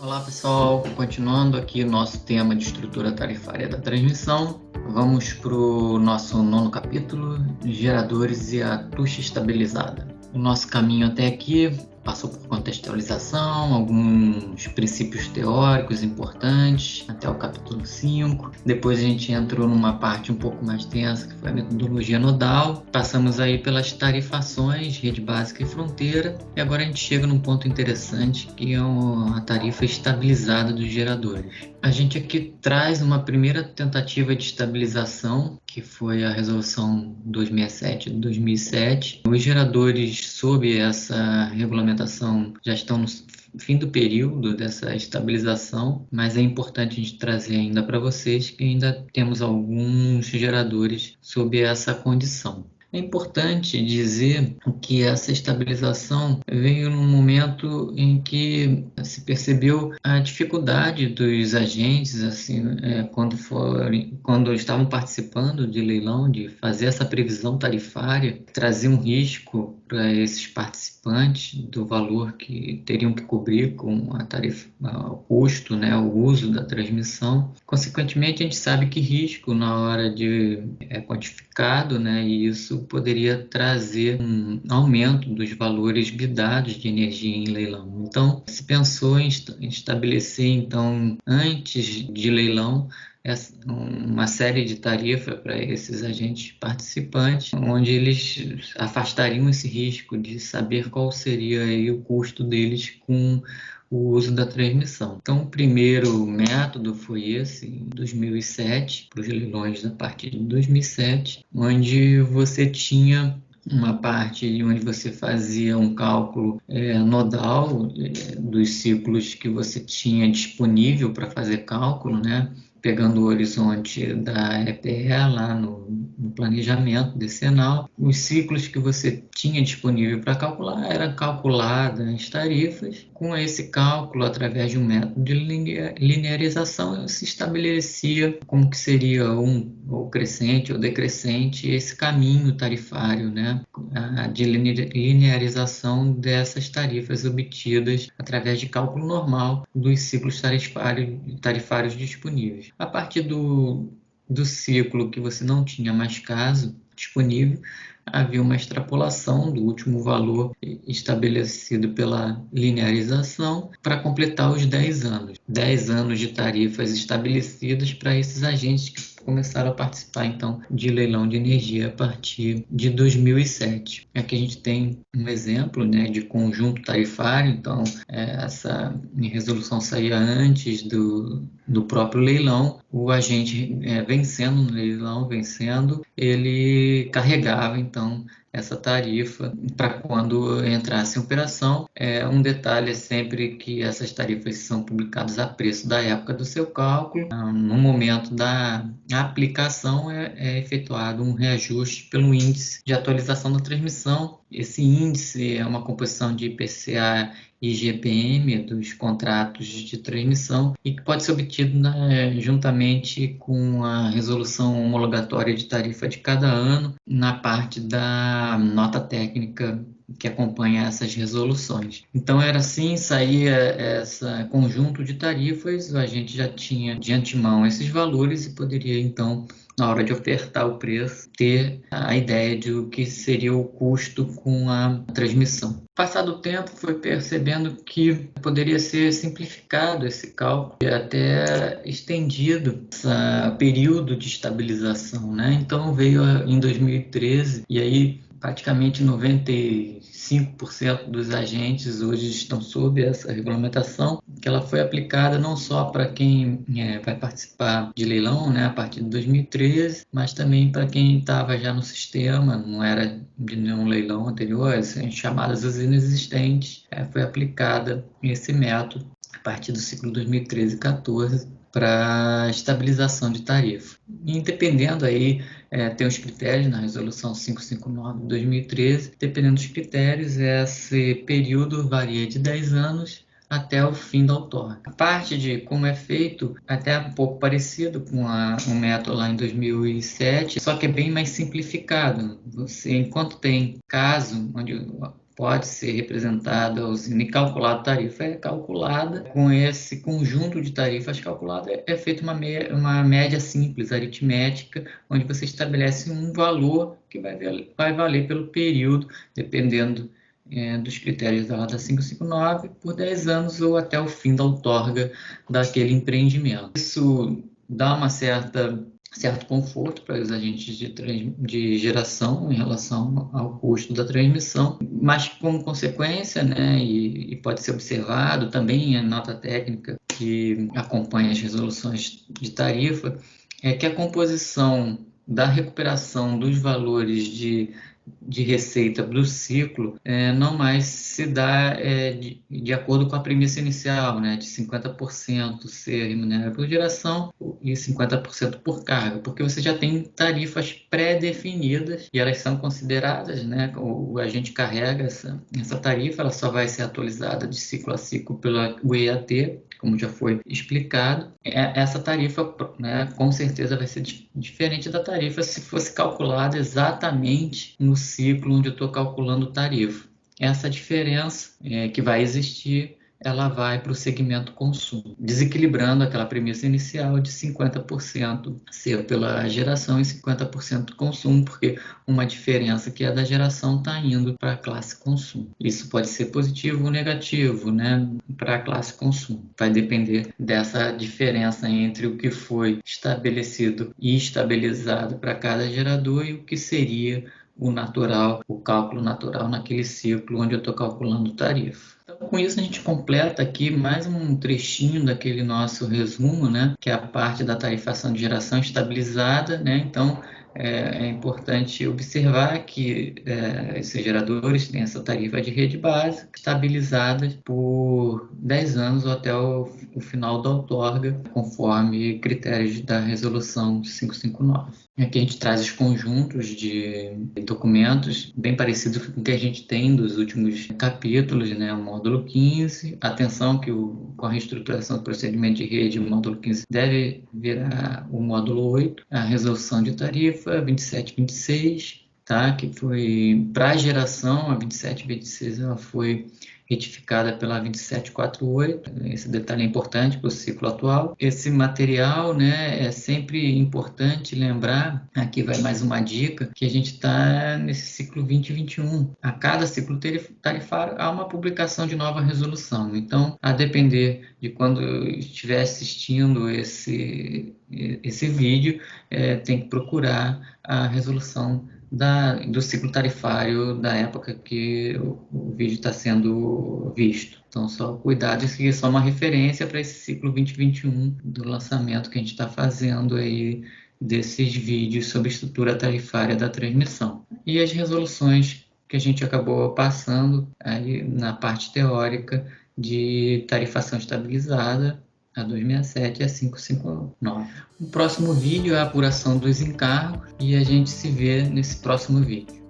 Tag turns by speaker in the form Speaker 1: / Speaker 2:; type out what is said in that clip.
Speaker 1: Olá pessoal, continuando aqui o nosso tema de estrutura tarifária da transmissão, vamos para o nosso 9º capítulo, geradores e a tucha estabilizada. O nosso caminho até aqui passou por contextualização, alguns princípios teóricos importantes, até o capítulo 5. Depois a gente entrou numa parte um pouco mais tensa, que foi a metodologia nodal. Passamos aí pelas tarifações, rede básica e fronteira. E agora a gente chega num ponto interessante, que é a tarifa estabilizada dos geradores. A gente aqui traz uma primeira tentativa de estabilização, que foi a resolução 267 de 2007. Os geradores sob essa regulamentação já estão no fim do período dessa estabilização, mas é importante a gente trazer ainda para vocês que ainda temos alguns geradores sob essa condição. É importante dizer que essa estabilização veio num momento em que se percebeu a dificuldade dos agentes, quando estavam participando de leilão, de fazer essa previsão tarifária, trazer um risco para esses participantes do valor que teriam que cobrir com a tarifa, o custo, o uso da transmissão. Consequentemente, a gente sabe que risco na hora de quantificado, e isso poderia trazer um aumento dos valores bidados de energia em leilão. Então, se pensou em estabelecer, então, antes de leilão, uma série de tarifas para esses agentes participantes, onde eles afastariam esse risco de saber qual seria aí o custo deles com o uso da transmissão. Então, o primeiro método foi esse, em 2007, para os leilões a partir de 2007, onde você tinha uma parte onde você fazia um cálculo nodal dos ciclos que você tinha disponível para fazer cálculo, pegando o horizonte da EPE lá no planejamento decenal. Os ciclos que você tinha disponível para calcular eram calculadas as tarifas. Com esse cálculo, através de um método de linearização, se estabelecia como que seria ou crescente ou decrescente esse caminho tarifário, de linearização dessas tarifas obtidas através de cálculo normal dos ciclos tarifários disponíveis. A partir do ciclo que você não tinha mais caso disponível, havia uma extrapolação do último valor estabelecido pela linearização para completar os 10 anos. 10 anos de tarifas estabelecidas para esses agentes que começaram a participar, então, de leilão de energia a partir de 2007. Aqui a gente tem um exemplo de conjunto tarifário, então, essa resolução saía antes do próprio leilão. O agente vencendo no leilão, ele carregava, então, essa tarifa para quando entrasse em operação. Um detalhe é sempre que essas tarifas são publicadas a preço da época do seu cálculo. No momento da aplicação é efetuado um reajuste pelo índice de atualização da transmissão. Esse índice é uma composição de IPCA e IGPM dos contratos de transmissão e que pode ser obtido juntamente com a resolução homologatória de tarifa de cada ano na parte da nota técnica que acompanha essas resoluções. Então era assim, saía esse conjunto de tarifas, a gente já tinha de antemão esses valores e poderia então, na hora de ofertar o preço, ter a ideia de o que seria o custo com a transmissão. Passado o tempo, foi percebendo que poderia ser simplificado esse cálculo e até estendido esse período de estabilização, Então veio em 2013 e aí praticamente 95% dos agentes hoje estão sob essa regulamentação, que ela foi aplicada não só para quem vai participar de leilão, a partir de 2013, mas também para quem estava já no sistema, não era de nenhum leilão anterior, as chamadas usinas existentes. Foi aplicada esse método a partir do ciclo 2013 e 2014 para estabilização de tarifa. E dependendo aí, tem os critérios na resolução 559 de 2013, dependendo dos critérios, esse período varia de 10 anos até o fim da outorga. A parte de como é feito, até um pouco parecido com um método lá em 2007, só que é bem mais simplificado. Você, enquanto tem caso onde pode ser representada, a usina, e calculada a tarifa é calculada com esse conjunto de tarifas calculada, é feita uma média simples, aritmética, onde você estabelece um valor que vai valer pelo período, dependendo dos critérios da Rota 559, por 10 anos ou até o fim da outorga daquele empreendimento. Isso dá uma certo conforto para os agentes de geração em relação ao custo da transmissão, mas como consequência, né, e pode ser observado também em nota técnica que acompanha as resoluções de tarifa, é que a composição da recuperação dos valores de receita do ciclo não mais se dá de acordo com a premissa inicial, né, de 50% ser remunerado por geração e 50% por carga, porque você já tem tarifas pré-definidas e elas são consideradas, né, o agente carrega essa tarifa, ela só vai ser atualizada de ciclo a ciclo pela UEAT, como já foi explicado. Essa tarifa, né, com certeza vai ser diferente da tarifa se fosse calculada exatamente no ciclo onde eu estou calculando tarifa. Essa diferença que vai existir, ela vai para o segmento consumo, desequilibrando aquela premissa inicial de 50% ser pela geração e 50% consumo, porque uma diferença que é da geração está indo para a classe consumo. Isso pode ser positivo ou negativo, né, para a classe consumo. Vai depender dessa diferença entre o que foi estabelecido e estabilizado para cada gerador e o que seria o cálculo natural naquele ciclo onde eu estou calculando tarifa. Então, com isso, a gente completa aqui mais um trechinho daquele nosso resumo, né, que é a parte da tarifação de geração estabilizada, né? Então, é importante observar que esses geradores têm essa tarifa de rede básica estabilizada por 10 anos ou até o final da outorga, conforme critérios da resolução 559. Aqui a gente traz os conjuntos de documentos bem parecidos com o que a gente tem dos últimos capítulos, né? O módulo 15, atenção que com a reestruturação do procedimento de rede, o módulo 15 deve virar o módulo 8, a resolução de tarifa 27 e 26, tá? Que foi para a geração, a 27 e 26 ela foi retificada pela 2748, esse detalhe é importante para o ciclo atual. Esse material, né, é sempre importante lembrar, aqui vai mais uma dica, que a gente está nesse ciclo 2021. A cada ciclo tarifário há uma publicação de nova resolução. Então, a depender de quando eu estiver assistindo esse vídeo, tem que procurar a resolução do ciclo tarifário da época que o vídeo está sendo visto. Então, só cuidado, isso aqui é só uma referência para esse ciclo 2021 do lançamento que a gente está fazendo aí desses vídeos sobre estrutura tarifária da transmissão. E as resoluções que a gente acabou passando aí na parte teórica de tarifação estabilizada, a 267 e a 559. O próximo vídeo é a apuração dos encargos e a gente se vê nesse próximo vídeo.